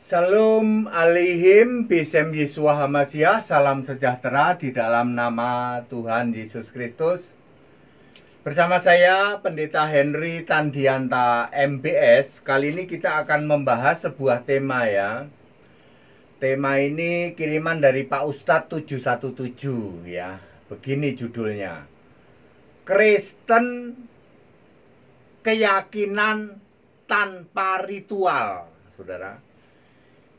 Shalom Aleihim, Bisem Yesua Hamasyah, salam sejahtera di dalam nama Tuhan Yesus Kristus. Bersama saya, Pendeta Henry Tandianta MBS. Kali ini kita akan membahas sebuah tema ya. Tema ini kiriman dari Pak Ustadz 717 ya. Begini judulnya. Kristen keyakinan tanpa ritual, saudara.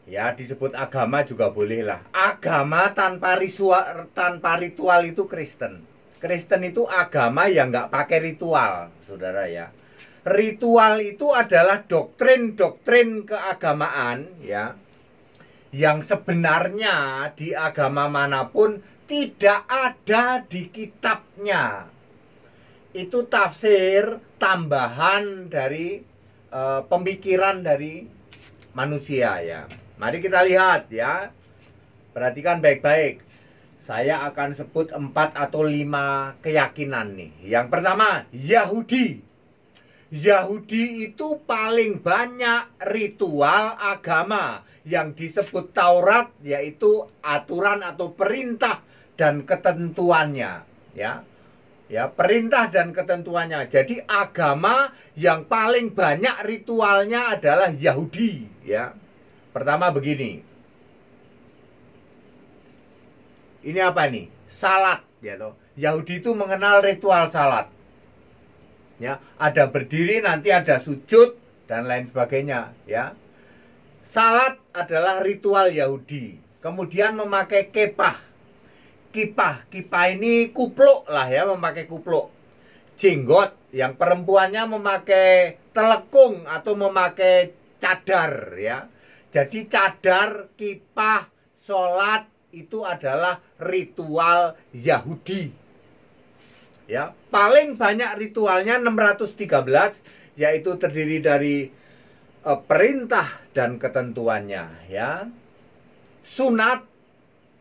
Ya, disebut agama juga boleh lah. Agama tanpa ritual itu Kristen. Kristen itu agama yang nggak pakai ritual, saudara ya. Ritual itu adalah doktrin-doktrin keagamaan ya, yang sebenarnya di agama manapun tidak ada di kitabnya. Itu tafsir tambahan dari pemikiran dari manusia ya. Mari kita lihat ya. Perhatikan baik-baik. Saya akan sebut 4 atau 5 keyakinan nih. Yang pertama, Yahudi. Yahudi itu paling banyak ritual agama yang disebut Taurat, yaitu aturan atau perintah dan ketentuannya ya. Ya, perintah dan ketentuannya. Jadi agama yang paling banyak ritualnya adalah Yahudi ya. Pertama begini. Ini apa nih? Salat ya toh. Yahudi itu mengenal ritual salat. Ya, ada berdiri, nanti ada sujud dan lain sebagainya ya. Salat adalah ritual Yahudi. Kemudian memakai kipah. Kipah ini kupluk lah ya, memakai kupluk. Jenggot, yang perempuannya memakai telekung atau memakai cadar ya. Jadi cadar, kipah, sholat itu adalah ritual Yahudi. Ya, paling banyak ritualnya 613, yaitu terdiri dari perintah dan ketentuannya ya. Sunat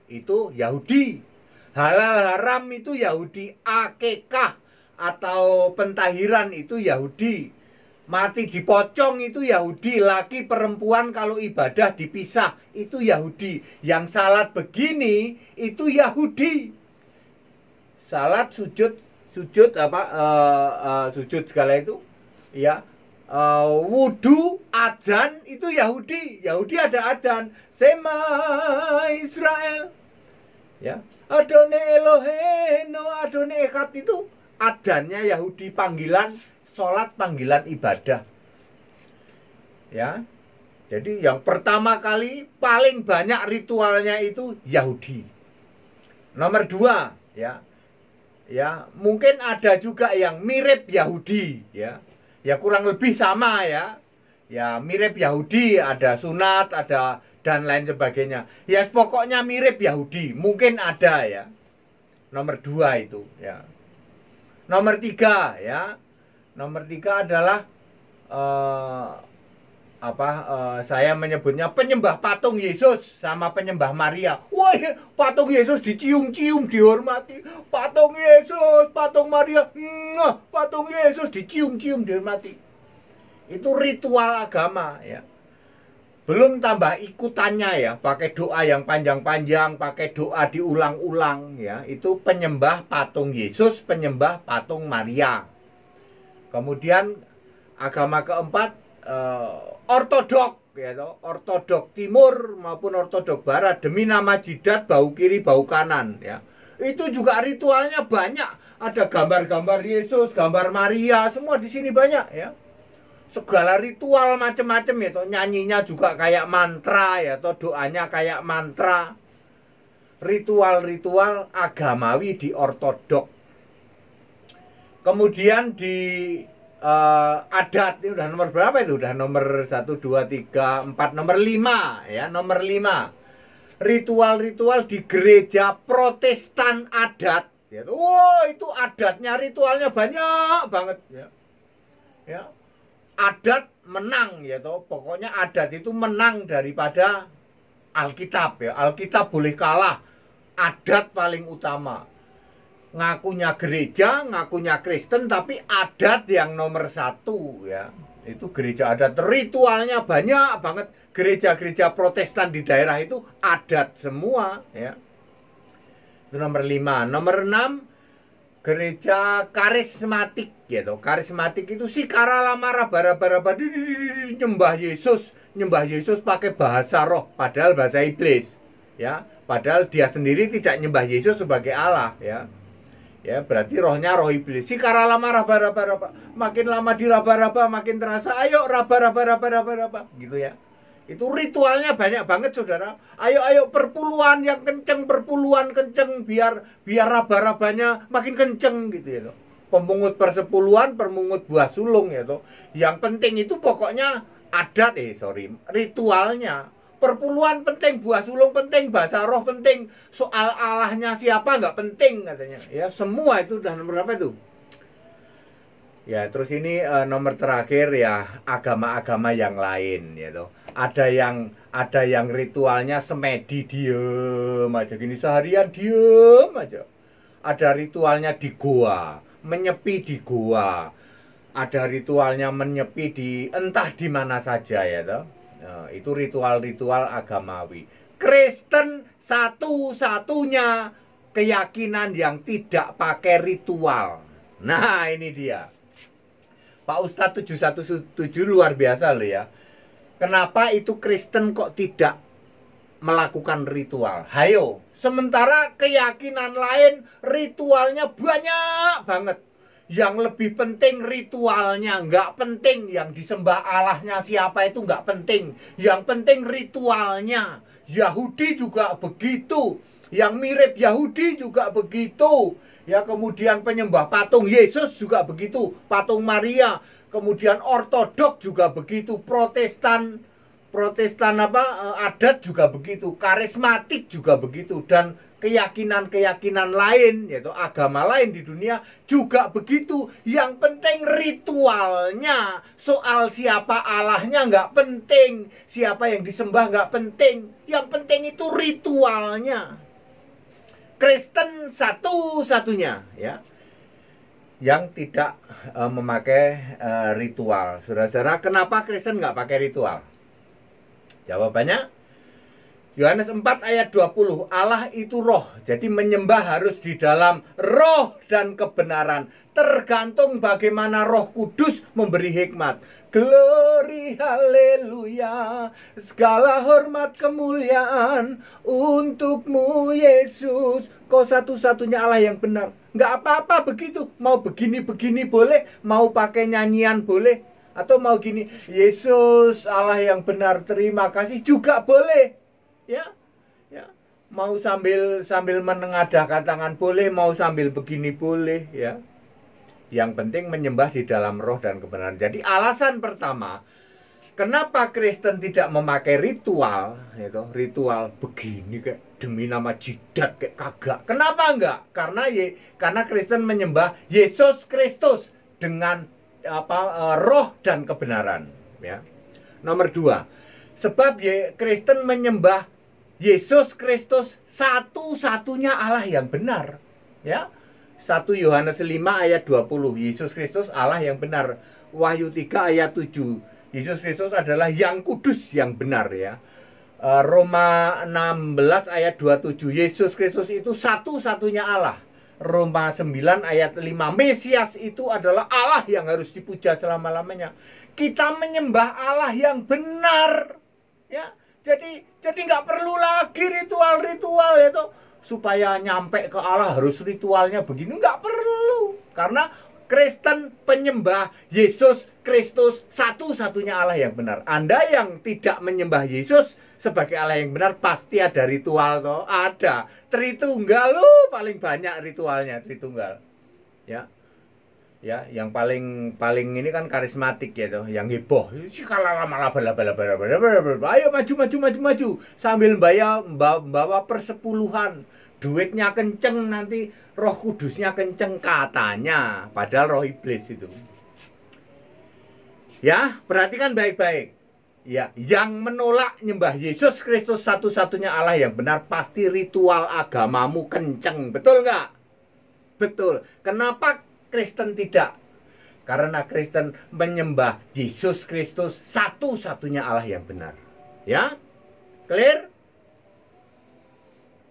itu Yahudi. Halal haram itu Yahudi. Akikah atau pentahiran itu Yahudi. Mati dipocong itu Yahudi. Laki perempuan kalau ibadah dipisah itu Yahudi. Yang salat begini itu Yahudi. Salat sujud sujud segala itu ya. Wudu, adzan itu Yahudi. Yahudi ada adzan. Sema Israel ya. Adone Eloheno, Adone Echad itu adzannya Yahudi, panggilan sholat, panggilan ibadah ya. Jadi yang pertama kali paling banyak ritualnya itu Yahudi. Nomor 2 ya. Ya, mungkin ada juga yang mirip Yahudi ya. Ya kurang lebih sama ya. Ya mirip Yahudi, ada sunat, ada dan lain sebagainya. Ya pokoknya mirip Yahudi. Mungkin ada ya. Nomor 2 itu ya. Nomor 3 ya. Nomor 3 adalah saya menyebutnya penyembah patung Yesus sama penyembah Maria. Wah, patung Yesus dicium-cium, dihormati. Patung Yesus, patung Maria, patung Yesus dicium-cium, dihormati. Itu ritual agama ya. Belum tambah ikutannya ya, pakai doa yang panjang-panjang, pakai doa diulang-ulang ya. Itu penyembah patung Yesus, penyembah patung Maria. Kemudian agama keempat ortodok ya toh. Ortodok timur maupun ortodok barat, demi nama jidat bau kiri bau kanan ya. Itu juga ritualnya banyak. Ada gambar-gambar Yesus, gambar Maria, semua di sini banyak ya. Segala ritual macam-macam ya toh. Nyanyinya juga kayak mantra ya toh, doanya kayak mantra. Ritual-ritual agamawi di ortodok. Kemudian di adat, ini udah nomor berapa itu? Udah nomor 1, 2, 3, 4, nomor 5 ya, nomor 5. Ritual-ritual di gereja Protestan adat ya. Wow, itu adatnya, ritualnya banyak banget ya. Ya. Adat menang ya toh. Pokoknya adat itu menang daripada Alkitab ya. Alkitab boleh kalah, adat paling utama. Ngakunya gereja, ngakunya Kristen, tapi adat yang nomor 1 ya. Itu gereja adat, ritualnya banyak banget. Gereja-gereja Protestan di daerah itu adat semua, ya. Itu nomor 5. Nomor 6, gereja karismatik gitu. Karismatik itu si karalama raba-raba nyembah Yesus pakai bahasa roh, padahal bahasa iblis, ya. Padahal dia sendiri tidak nyembah Yesus sebagai Allah, ya. Ya, berarti rohnya roh iblis. Si karalama raba-raba, makin lama diraba-raba makin terasa, ayo raba-raba gitu ya. Itu ritualnya banyak banget, saudara. Ayo perpuluhan yang kenceng, perpuluhan kenceng biar raba-rabanya makin kenceng gitu ya toh. Pemungut persepuluhan, pemungut buah sulung ya toh. Yang penting itu pokoknya adat ritualnya. Perpuluhan penting, buah sulung penting, bahasa roh penting, soal Allahnya siapa nggak penting katanya. Ya, semua itu udah nomor berapa itu? Ya, terus ini nomor terakhir ya, agama-agama yang lain ya toh. Ada yang ritualnya semedi diem aja gini, seharian diem aja. Ada ritualnya di goa, menyepi di goa. Ada ritualnya menyepi di entah di mana saja ya toh. Itu ritual-ritual agamawi. Kristen satu-satunya keyakinan yang tidak pakai ritual. Nah, ini dia. Pak Ustadz 717 luar biasa loh ya. Kenapa itu Kristen kok tidak melakukan ritual? Hayo, sementara keyakinan lain ritualnya banyak banget. Yang lebih penting ritualnya, nggak penting yang disembah Allahnya siapa itu nggak penting. Yang penting ritualnya. Yahudi juga begitu, yang mirip Yahudi juga begitu. Ya, kemudian penyembah patung Yesus juga begitu, patung Maria. Kemudian Ortodok juga begitu, Protestan adat juga begitu, karismatik juga begitu, dan keyakinan lain, yaitu agama lain di dunia juga begitu. Yang penting ritualnya. Soal siapa Allahnya nggak penting, siapa yang disembah nggak penting. Yang penting itu ritualnya. Kristen satu-satunya ya yang tidak memakai ritual. Saudara-saudara, kenapa Kristen nggak pakai ritual? Jawabannya Yohanes 4 ayat 20, Allah itu roh, jadi menyembah harus di dalam roh dan kebenaran. Tergantung bagaimana Roh Kudus memberi hikmat. Glory haleluya, segala hormat kemuliaan untukmu Yesus. Kau satu-satunya Allah yang benar. Nggak apa-apa begitu, mau begini-begini boleh, mau pakai nyanyian boleh, atau mau gini, Yesus Allah yang benar terima kasih juga boleh. Ya, mau sambil menengadahkan tangan boleh, mau sambil begini boleh, ya. Yang penting menyembah di dalam roh dan kebenaran. Jadi alasan pertama, kenapa Kristen tidak memakai ritual, itu ritual begini kayak demi nama jidat kayak kagak. Kenapa enggak? Karena Kristen menyembah Yesus Kristus dengan roh dan kebenaran, ya. Nomor 2, sebab Kristen menyembah Yesus Kristus satu-satunya Allah yang benar. Ya. 1 Yohanes 5 ayat 20. Yesus Kristus Allah yang benar. Wahyu 3 ayat 7. Yesus Kristus adalah yang kudus yang benar ya. Roma 16 ayat 27. Yesus Kristus itu satu-satunya Allah. Roma 9 ayat 5. Mesias itu adalah Allah yang harus dipuja selama-lamanya. Kita menyembah Allah yang benar. Ya. Jadi nggak perlu lagi ritual-ritual itu supaya nyampe ke Allah harus ritualnya begini, nggak perlu. Karena Kristen penyembah Yesus Kristus satu-satunya Allah yang benar. Anda yang tidak menyembah Yesus sebagai Allah yang benar pasti ada ritual toh, ada. Tritunggal paling banyak ritualnya, Tritunggal. Ya. Ya, yang paling ini kan karismatik ya toh, yang heboh. Ayo maju sambil bawa persepuluhan. Duitnya kenceng, nanti Roh Kudusnya kenceng katanya, padahal roh iblis itu. Ya, perhatikan baik-baik. Ya, yang menolak nyembah Yesus Kristus satu-satunya Allah yang benar pasti ritual agamamu kenceng, betul nggak? Betul. Kenapa Kristen tidak Karena Kristen menyembah Yesus Kristus satu-satunya Allah yang benar. Ya? Clear?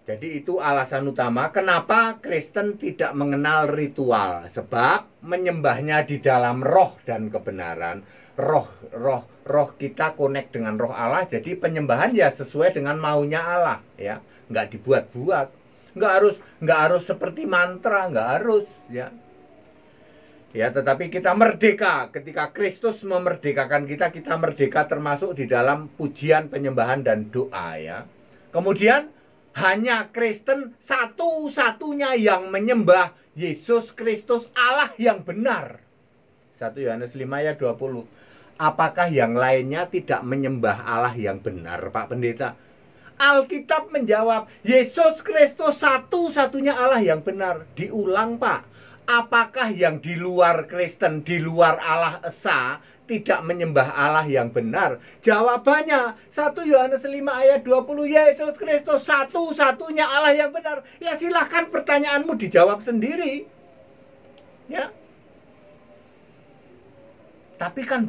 Jadi itu alasan utama kenapa Kristen tidak mengenal ritual. Sebab menyembahnya di dalam roh dan kebenaran. Roh kita connect dengan roh Allah. Jadi penyembahan ya sesuai dengan maunya Allah. Ya, nggak dibuat-buat. Nggak harus seperti mantra, nggak harus. Ya. Ya, tetapi kita merdeka. Ketika Kristus memerdekakan kita, kita merdeka termasuk di dalam pujian, penyembahan, dan doa ya. Kemudian, hanya Kristen satu-satunya yang menyembah Yesus Kristus Allah yang benar. 1 Yohanes 5 ayat 20. Apakah yang lainnya tidak menyembah Allah yang benar, Pak Pendeta? Alkitab menjawab, Yesus Kristus satu-satunya Allah yang benar. Diulang, Pak. Apakah yang di luar Kristen, di luar Allah Esa, tidak menyembah Allah yang benar? Jawabannya 1 Yohanes 5 ayat 20, Yesus Kristus satu-satunya Allah yang benar. Ya silahkan pertanyaanmu dijawab sendiri. Ya. Tapi kan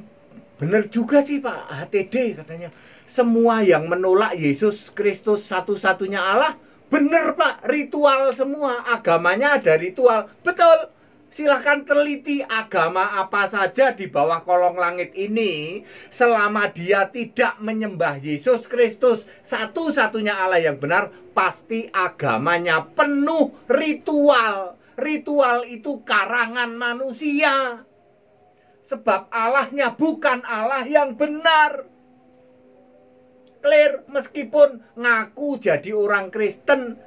benar juga sih Pak HTD katanya. Semua yang menolak Yesus Kristus satu-satunya Allah, benar Pak, ritual semua. Agamanya ada ritual. Betul. Silahkan teliti agama apa saja di bawah kolong langit ini. Selama dia tidak menyembah Yesus Kristus satu-satunya Allah yang benar, pasti agamanya penuh ritual. Ritual itu karangan manusia. Sebab Allahnya bukan Allah yang benar. Clear, meskipun ngaku jadi orang Kristen,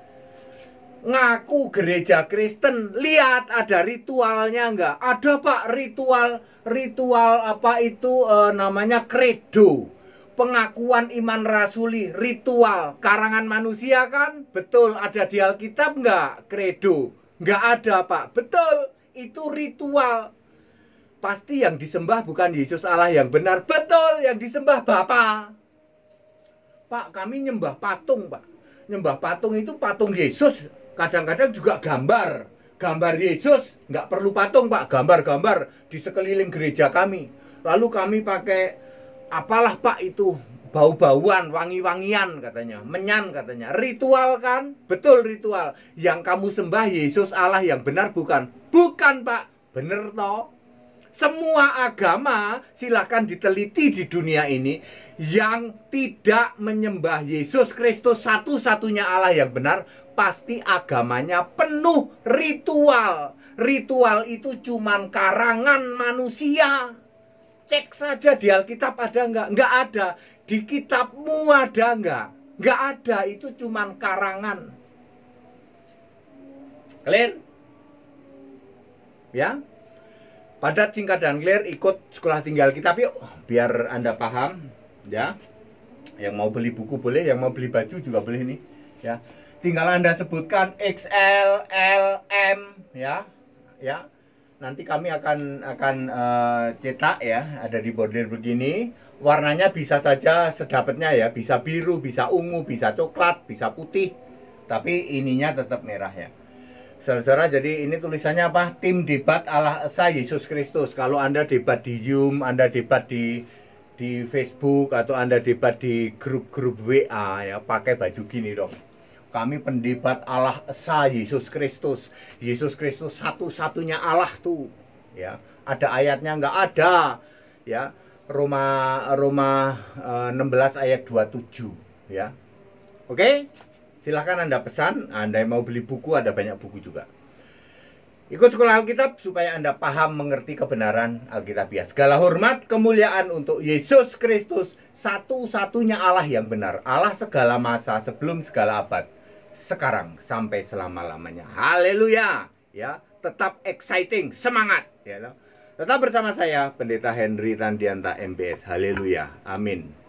ngaku gereja Kristen, lihat ada ritualnya enggak? Ada Pak, ritual apa itu namanya kredo, pengakuan iman rasuli, ritual karangan manusia kan? Betul, ada di Alkitab enggak kredo? Enggak ada Pak, betul, itu ritual. Pasti yang disembah bukan Yesus Allah yang benar. Betul, yang disembah Bapa. Pak, kami nyembah patung, Pak. Nyembah patung itu patung Yesus. Kadang-kadang juga gambar. Gambar Yesus. Nggak perlu patung, Pak. Gambar-gambar di sekeliling gereja kami. Lalu kami pakai, apalah Pak itu, bau-bauan, wangi-wangian katanya. Menyan katanya. Ritual kan? Betul ritual. Yang kamu sembah Yesus Allah yang benar bukan? Bukan, Pak. Bener toh? Semua agama silahkan diteliti di dunia ini yang tidak menyembah Yesus Kristus satu-satunya Allah yang benar, pasti agamanya penuh ritual. Ritual itu cuman karangan manusia. Cek saja di Alkitab ada enggak? Enggak ada. Di kitabmu ada enggak? Enggak ada, itu cuman karangan. Clear? Ya? Padat, singkat, dan clear. Ikut sekolah tinggal kitab yuk, biar Anda paham ya. Yang mau beli buku boleh, yang mau beli baju juga boleh nih ya. Tinggal Anda sebutkan XL, L, M ya. Ya. Nanti kami akan cetak ya, ada di bordir begini. Warnanya bisa saja sedapatnya ya, bisa biru, bisa ungu, bisa coklat, bisa putih. Tapi ininya tetap merah ya. Saudara, jadi ini tulisannya apa? Tim debat Allah Esa Yesus Kristus. Kalau Anda debat di Zoom, Anda debat di Facebook, atau Anda debat di grup-grup WA ya, pakai baju gini dong. Kami pendebat Allah Esa Yesus Kristus. Yesus Kristus satu-satunya Allah tuh. Ya, ada ayatnya enggak ada. Ya, Roma 16 ayat 27 ya. Oke? Silahkan Anda pesan, Anda yang mau beli buku, ada banyak buku juga. Ikut sekolah Alkitab supaya Anda paham, mengerti kebenaran Alkitabiah. Segala hormat, kemuliaan untuk Yesus Kristus, satu-satunya Allah yang benar. Allah segala masa, sebelum segala abad, sekarang sampai selama-lamanya. Haleluya! Ya, tetap exciting, semangat. Ya, tetap bersama saya, Pendeta Henry Tandianta MBS. Haleluya, amin.